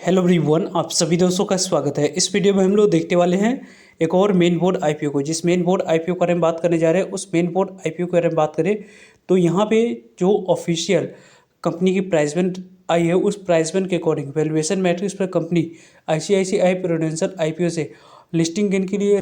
Hello everyone, आप सभी दोस्तों का स्वागत है। इस वीडियो में हम लोग देखने वाले हैं एक और मेन बोर्ड आईपीओ को। जिस मेन बोर्ड आईपीओ के बारे में बात करने जा रहे हैं, उस मेन बोर्ड आईपीओ के बारे में बात करें तो यहाँ पे जो ऑफिशियल कंपनी की प्राइसमेंट आई है, उस प्राइसमेंट के अकॉर्डिंग वैल्यूएशन मैट्रिक्स पर कंपनी आईसीआईसीआई प्रूडेंशियल आईपीओ से लिस्टिंग गेन के लिए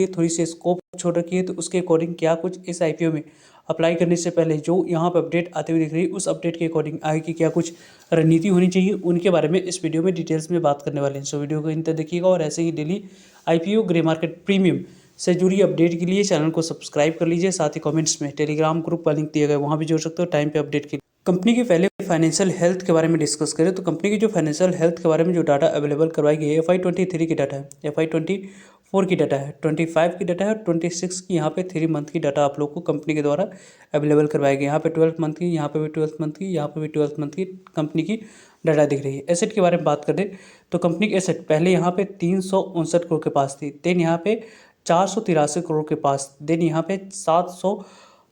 थोड़ी सी स्कोप छोड़ रखी है। तो उसके अकॉर्डिंग क्या कुछ इस आईपीओ में अप्लाई करने से पहले जो यहाँ पर अपडेट आते हुए दिख रही है, उस अपडेट के अकॉर्डिंग आगे की क्या कुछ रणनीति होनी चाहिए, उनके बारे में इस वीडियो में डिटेल्स में बात करने वाले हैं। सो वीडियो को अंत तक देखिएगा और ऐसे ही daily IPO grey market premium से जुड़ी अपडेट के लिए चैनल को सब्सक्राइब कर लीजिए। साथ ही कमेंट्स में टेलीग्राम ग्रुप का लिंक दिया गया है, वहाँ भी जोड़ सकते हो टाइम पे अपडेट के लिए। कंपनी के पहले फाइनेंशियल हेल्थ के बारे में डिस्कस करें तो कंपनी की जो फाइनेंशियल हेल्थ के बारे में जो डाटा अवेलेबल करवाई गई है, FY23 की डाटा है, FY24 की डाटा है, 25 की डाटा है, 26 की यहाँ पे 3 मंथ की डाटा आप लोग को कंपनी के द्वारा अवेलेबल करवाई गई। यहाँ पे 12 मंथ की, यहाँ पे भी 12 मंथ की, यहाँ पे भी 12 मंथ की कंपनी की डाटा दिख रही है। एसेट के बारे में बात करें तो कंपनी की एसेट पहले यहाँ पे 359 करोड़ के पास थी, देन यहाँ पे 483 करोड़ के पास, देन यहाँ पे 700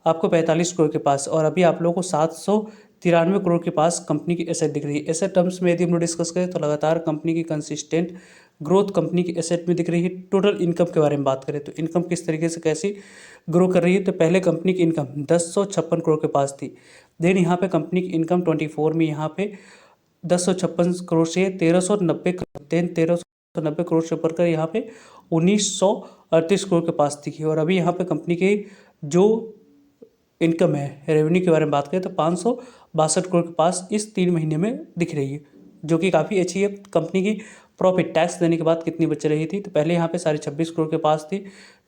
आपको 45 करोड़ के पास, और अभी आप लोगों को 793 करोड़ के पास कंपनी की एसेट दिख रही है। एसेट टर्म्स में यदि हम लोग डिस्कस करें तो लगातार कंपनी की कंसिस्टेंट ग्रोथ कंपनी की एसेट में दिख रही है। टोटल इनकम के बारे में बात करें तो इनकम किस तरीके से कैसी ग्रो कर रही है, तो पहले कंपनी की इनकम 1056 करोड़ के पास थी, देन यहाँ पे कंपनी की इनकम 24 में यहाँ पे 1056 करोड़ से 1390 करोड़, देन 1390 करोड़ से ऊपर कर यहाँ पे 1938 करोड़ के पास दिखी। और अभी यहाँ पे कंपनी की जो इनकम है, रेवेन्यू के बारे में बात करें तो 562 करोड़ के पास इस 3 महीने में दिख रही है, जो कि काफ़ी अच्छी है। कंपनी की प्रॉफिट टैक्स देने के बाद कितनी बच रही थी, तो पहले यहाँ पे 26.5 करोड़ के पास थी,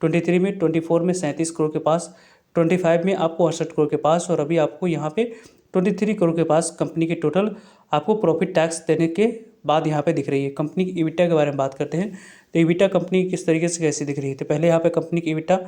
23 में, 24 में 37 करोड़ के पास, 25 में आपको 68 करोड़ के पास, और अभी आपको यहाँ पे 23 करोड़ के पास कंपनी की टोटल आपको प्रॉफिट टैक्स देने के बाद यहाँ पे दिख रही है। कंपनी की ईबिटा के बारे में बात करते हैं तो ईबिटा कंपनी किस तरीके से कैसी दिख रही है, तो पहले यहाँ पे कंपनी की ईबिटा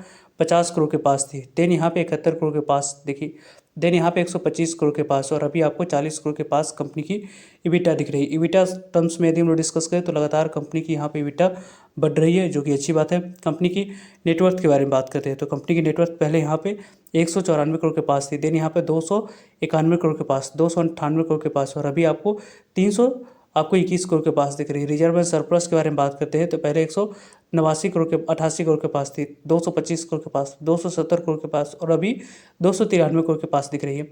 50 करोड़ के पास थी, देन यहाँ पे 71 करोड़ के पास देखी, देन यहाँ पे 125 करोड़ के पास, और अभी आपको 40 करोड़ के पास कंपनी की ईबिटा दिख रही है। ईबिटा टर्म्स में यदि हम लोग डिस्कस करें तो लगातार कंपनी की यहाँ पे ईबिटा बढ़ रही है, जो कि अच्छी बात है। कंपनी की नेटवर्थ के बारे में बात करते हैं तो कंपनी की नेटवर्थ पहले यहाँ पे 194 करोड़ के पास थी, देन यहाँ पे 291 करोड़ के पास, 298 करोड़ के पास, और अभी आपको 321 करोड़ के पास दिख रही है। रिजर्व एंड सरप्लस के बारे में बात करते हैं तो पहले 88 करोड़ के पास थी, 225 करोड़ के पास, 270 करोड़ के पास, और अभी 293 करोड़ के पास दिख रही है।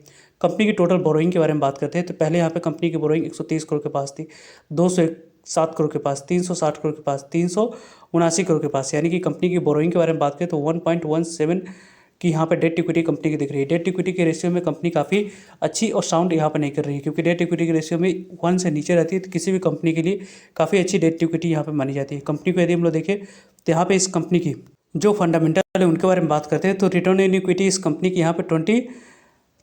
कंपनी की टोटल बोरोइंग के बारे में बात करते हैं तो पहले यहाँ पे कंपनी की बोरोइंग 130 करोड़ के पास थी, 207 करोड़ के पास, 360 करोड़ के पास, 379 करोड़ के पास, यानी कि कंपनी की बोरोइंग के बारे में बात करें तो 1.17 कि यहाँ पे डेट इक्विटी कंपनी की दिख रही है। डेट इक्विटी के रेशियो में कंपनी काफ़ी अच्छी और साउंड यहाँ पर नहीं कर रही है, क्योंकि डेट इक्विटी के रेशियो में 1 से नीचे रहती है तो किसी भी कंपनी के लिए काफ़ी अच्छी डेट इक्विटी यहाँ पे मानी जाती है। कंपनी को यदि हम लोग देखें तो यहाँ पे इस कंपनी की जो फंडामेंटल है उनके बारे में बात करते हैं तो रिटर्न ऑन इक्विटी इस कंपनी की यहाँ पे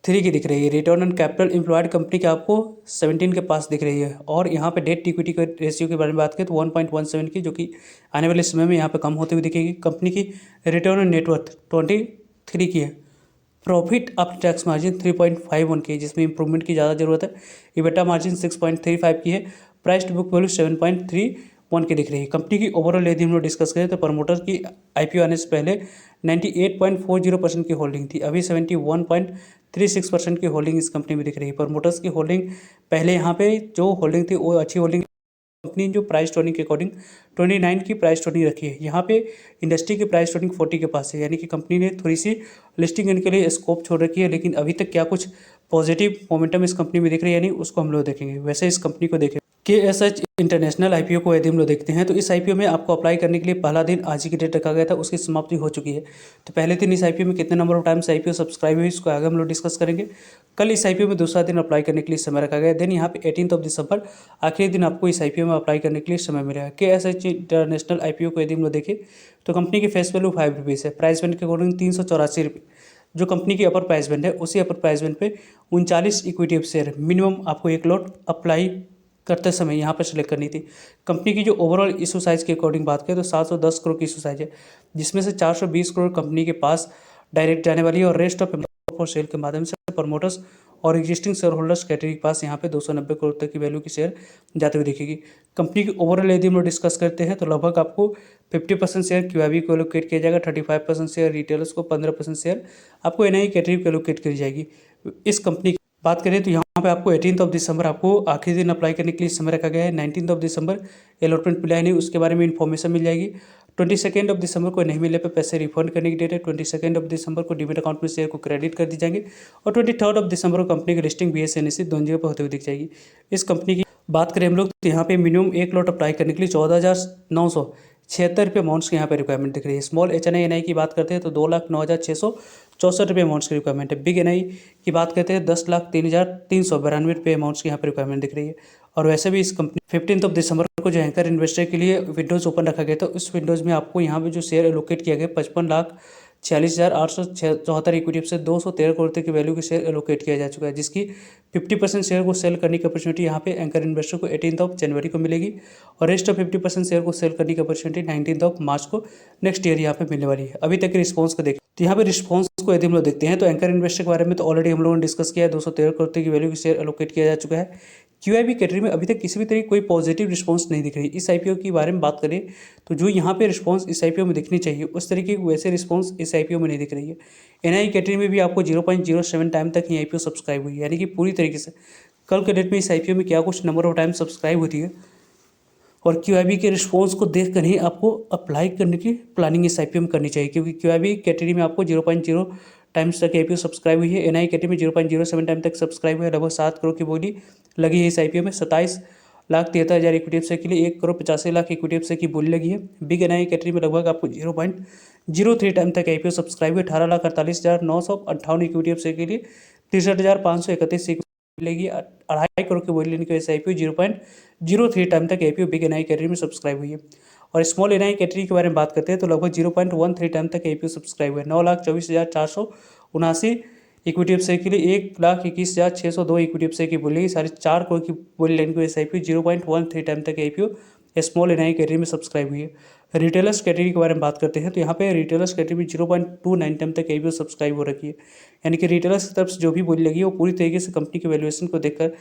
23 की दिख रही है। Return on capital employed company की आपको 17 के पास दिख रही है, और यहाँ पे डेट इक्विटी के रेशियो के बारे में बात करें तो 1.17 की, जो कि आने वाले समय में यहाँ पे कम होते हुए दिखेगी। कंपनी की रिटर्न ऑन नेटवर्थ 23 की है। प्रॉफिट आफ्टर टैक्स मार्जिन 3.51 की है, जिसमें इंप्रूवमेंट की ज़्यादा जरूरत है। इबिटा मार्जिन 6.35 की है। प्राइस टू बुक वैल्यू 7.31 की दिख रही है। कंपनी की ओवरऑल यदि हम लोग डिस्कस करें तो प्रमोटर की आईपीओ आने से पहले 98.40% की होल्डिंग थी, अभी 71.36% की होल्डिंग इस कंपनी में दिख रही है। प्रमोटर्स की होल्डिंग पहले यहाँ पे जो होल्डिंग थी वो अच्छी होल्डिंग, कंपनी जो प्राइस टोनिंग के अकॉर्डिंग 29 की प्राइस टोनिंग रखी है। यहाँ पे इंडस्ट्री की प्राइस टोनिंग 40 के पास है, यानी कि कंपनी ने थोड़ी सी लिस्टिंग के लिए स्कोप छोड़ रखी है, लेकिन अभी तक क्या कुछ पॉजिटिव मोमेंटम इस कंपनी में दिख रही है यानी उसको हम लोग देखेंगे। वैसे इस कंपनी को देखें KSH इंटरनेशनल आईपीओ को यदि हम लोग देखते हैं तो इस आईपीओ में आपको अप्लाई करने के लिए पहला दिन आज ही की डेट रखा गया था, उसकी समाप्ति हो चुकी है। तो पहले दिन इस आईपीओ में कितने number of times IPO subscribe हुई इसको आगे हम लोग डिस्कस करेंगे। कल इस आईपीओ में दूसरा दिन अप्लाई करने के लिए समय रखा गया, देन यहाँ पे 18 दिसंबर आखिरी दिन आपको इस आईपीओ में अप्लाई करने के लिए समय मिलेगा। KSH इंटरनेशनल आईपीओ को यदि हम लोग देखें तो कंपनी की फेस वैल्यू 5 रुपीज़ है, प्राइस बैंड के अकॉर्डिंग 384 रुपये जो कंपनी की अपर प्राइस बैंड है, उसी अपर प्राइस बैंड पे 39 इक्विटी शेयर मिनिमम आपको एक लॉट अप्लाई करते समय यहाँ पर सेलेक्ट करनी थी। कंपनी की जो ओवरऑल इशू साइज़ के अकॉर्डिंग बात करें तो 710 करोड़ की इशू साइज है, जिसमें से 420 करोड़ कंपनी के पास डायरेक्ट जाने वाली है, और रेस्ट ऑफ फॉर सेल के माध्यम से प्रमोटर्स और एग्जिस्टिंग शेयर होल्डर्स कैटेगरी के पास यहाँ पे 290 करोड़ तक की वैल्यू की शेयर जाते हुए दिखेगी। कंपनी की ओवरऑल यदि हम लोग डिस्कस करते हैं तो लगभग आपको 50% शेयर QIB को एलोकेट किया जाएगा, 35% शेयर रिटेलर्स को, 15% शेयर आपको NI कैटेगरी को एलोकेट करी जाएगी। इस कंपनी की बात करें तो यहाँ यहाँ पे आपको 18 दिसंबर आपको आखिरी दिन अप्लाई करने के लिए समय रखा गया है। 19 दिसंबर अलॉटमेंट मिला है नहीं, उसके बारे में इन्फॉर्मेशन मिल जाएगी। 22 दिसंबर को नहीं मिले पे पैसे रिफंड करने की डेट है। 22 दिसंबर को डीमेट अकाउंट में शेयर को क्रेडिट कर दी जाएंगे और 23 दिसंबर को कंपनी की लिस्टिंग BSE दोनों जगह पर होते हुए दिख जाएगी। इस कंपनी की बात करें हम लोग तो यहाँ पे मिनिमम एक लॉट अप्लाई करने के लिए 14,976 अमाउंट्स की यहाँ पे रिक्वायरमेंट दिख रही है। स्मॉल HNI की बात करते हैं तो 2,09,664 अमाउंट्स की रिक्वायरमेंट है। बिग NI की बात करते हैं 10,03,392 अमाउंट्स की यहाँ पे रिक्वायरमेंट दिख रही है। और वैसे भी इस कंपनी 15 दिसंबर को जो एंकर इन्वेस्टर के लिए विंडोज़ ओपन रखा गया था, उस विंडोज़ में आपको यहाँ पे जो शेयर एलोकेट किया गया 55,46,874 इक्विटी से 213 करोड़ तक की वैल्यू के शेयर एलोकेट किया जा चुका है, जिसकी 50% शेयर को सेल करने की अपॉर्चुनिटी यहाँ पे एंकर इन्वेस्टर को 18 जनवरी को मिलेगी और रेस्ट ऑफ 50% शेयर को सेल करने की अपॉर्चुनिटी 19 मार्च को नेक्स्ट ईयर यहाँ पे मिलने वाली है। अभी तक के रिस्पॉन्स को देखें तो यहाँ पे रिस्पॉन्स को यदि हम लोग देखते हैं तो एंकर इन्वेस्टर के बारे में तो ऑलरेडी हम लोगों ने डिस्कस किया है। 213 करोड़ तक की वैल्यू के शेयर एलोकेट किया जा चुका है। QIB कैटेगरी में अभी तक किसी भी तरह कोई पॉजिटिव रिस्पांस नहीं दिख रही। इस IPO के बारे में बात करें तो जो यहाँ पे रिस्पांस इस IPO में दिखनी चाहिए उस तरीके की वैसे रिस्पांस इस IPO में नहीं दिख रही है। NI कैटेगरी में भी आपको 0.07 टाइम तक ही IPO सब्सक्राइब हुई है, यानी कि पूरी तरीके से कल के डेट में इस IPO में क्या कुछ नंबर ऑफ टाइम सब्सक्राइब होती है और QIB के रिस्पॉन्स को देख कर ही आपको अप्लाई करने की प्लानिंग इस IPO में करनी चाहिए, क्योंकि QIB कैटेगरी में आपको 0.0 टाइम्स तक IPO सब्सक्राइब हुई है। NI कैटेगरी में 0.07 टाइम तक सब्सक्राइब हुई है। लगभग 7 करोड़ की बोली लगी है इस IPO में। 27,73,000 इक्विटी शेयर के लिए 1,85,00,000 इक्विटी शेयर की बोली लगी है। बिग NI कैटेगरी में लगभग आपको 0.03 टाइम तक IPO सब्सक्राइब हुई। 18,48,958 इक्विटी शेयर के लिए 63,531 मिलेगी। 2.5 करोड़ की बोली लेने की वजह से IPO 0.03 टाइम तक IPO बिग NI कैटेगरी में सब्सक्राइब हुई है। और स्मॉल NI कैटेगरी के बारे में बात करते हैं तो लगभग 0.13 टाइम तक IPO सब्सक्राइब हुआ है। 9,24,479 इक्विटी शेयर के लिए 1,21,602 इक्विटी शेयर की बोली, 4.5 करोड़ की बोली लेने की वजह से IPO 0.13 टाइम तक IPO स्मॉल NI कैटेगरी में सब्सक्राइब हुई है। रिटेलर्स कैटेगरी के बारे में बात करते हैं तो यहाँ पे रिटेलर्स कैटेगरी में 0.29 टाइम तक IPO सब्सक्राइब हो रखी है, यानी कि रिटेलर्स की तरफ से जो भी बोली लगी है वो पूरी तरीके से कंपनी के वैल्यूएशन को देखकर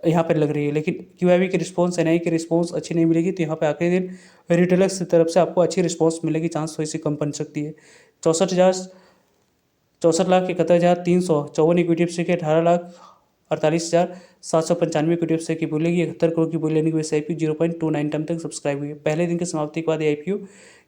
यहाँ पर लग रही है। लेकिन QIB के रिस्पॉन्स NI के रिस्पॉन्स अच्छी नहीं मिलेगी तो यहाँ पे आखिरी दिन रिटेलर्स की तरफ से आपको अच्छी रिस्पॉन्स मिलेगी, चांस थोड़ी सी कम बन सकती है। 64,71,354 इक्विटी शेयर के 18,48,795 इक्विटी शेयर की बोलेगी। 71 करोड़ की बोली लेने की वजह से IPO 0.29 टाइम तक सब्सक्राइब हुई है। पहले दिन की समाप्ति के बाद IPO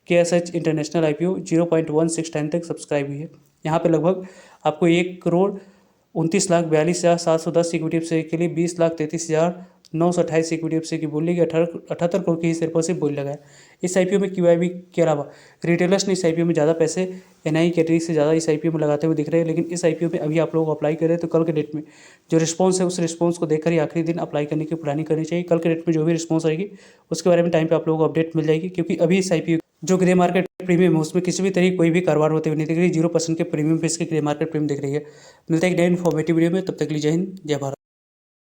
KSH international IPO 0.16 time तक सब्सक्राइब हुई है। यहाँ पे लगभग आपको 1,29,42,710 इक्विटी शेयर के लिए 20,33,928 इक्विटी शेयर की बोली लगी। 78 करोड़ की शेयर पर से बोली लगा है। इस IPO में QIB के अलावा रिटेलर्स ने इस IPO में ज़्यादा पैसे NI कैटेगरी से ज़्यादा इस IPO में लगाते हुए दिख रहे हैं। लेकिन इस IPO में अभी आप लोग अप्लाई करें तो कल के डेट में जो रिस्पॉन्स है उस रिस्पॉन्स को देखकर ही आखिरी दिन अप्लाई करने की प्लानिंग करनी चाहिए। कल के डेट में जो भी रिस्पॉन्स आएगी उसके बारे में टाइम पे आप लोगों को अपडेट मिल जाएगी, क्योंकि अभी इस IPO जो ग्रे मार्केट प्रीमियम है उसमें किसी भी तरह कोई भी कारोबार होते हुए नहीं दिख रही। 0% के प्रीमियम पे इसके ग्रे मार्केट प्रीमियम दिख रही है। मिलता है एक नए इन्फॉर्मेटिव वीडियो में, तब तक के लिए जय हिंद जय भारत।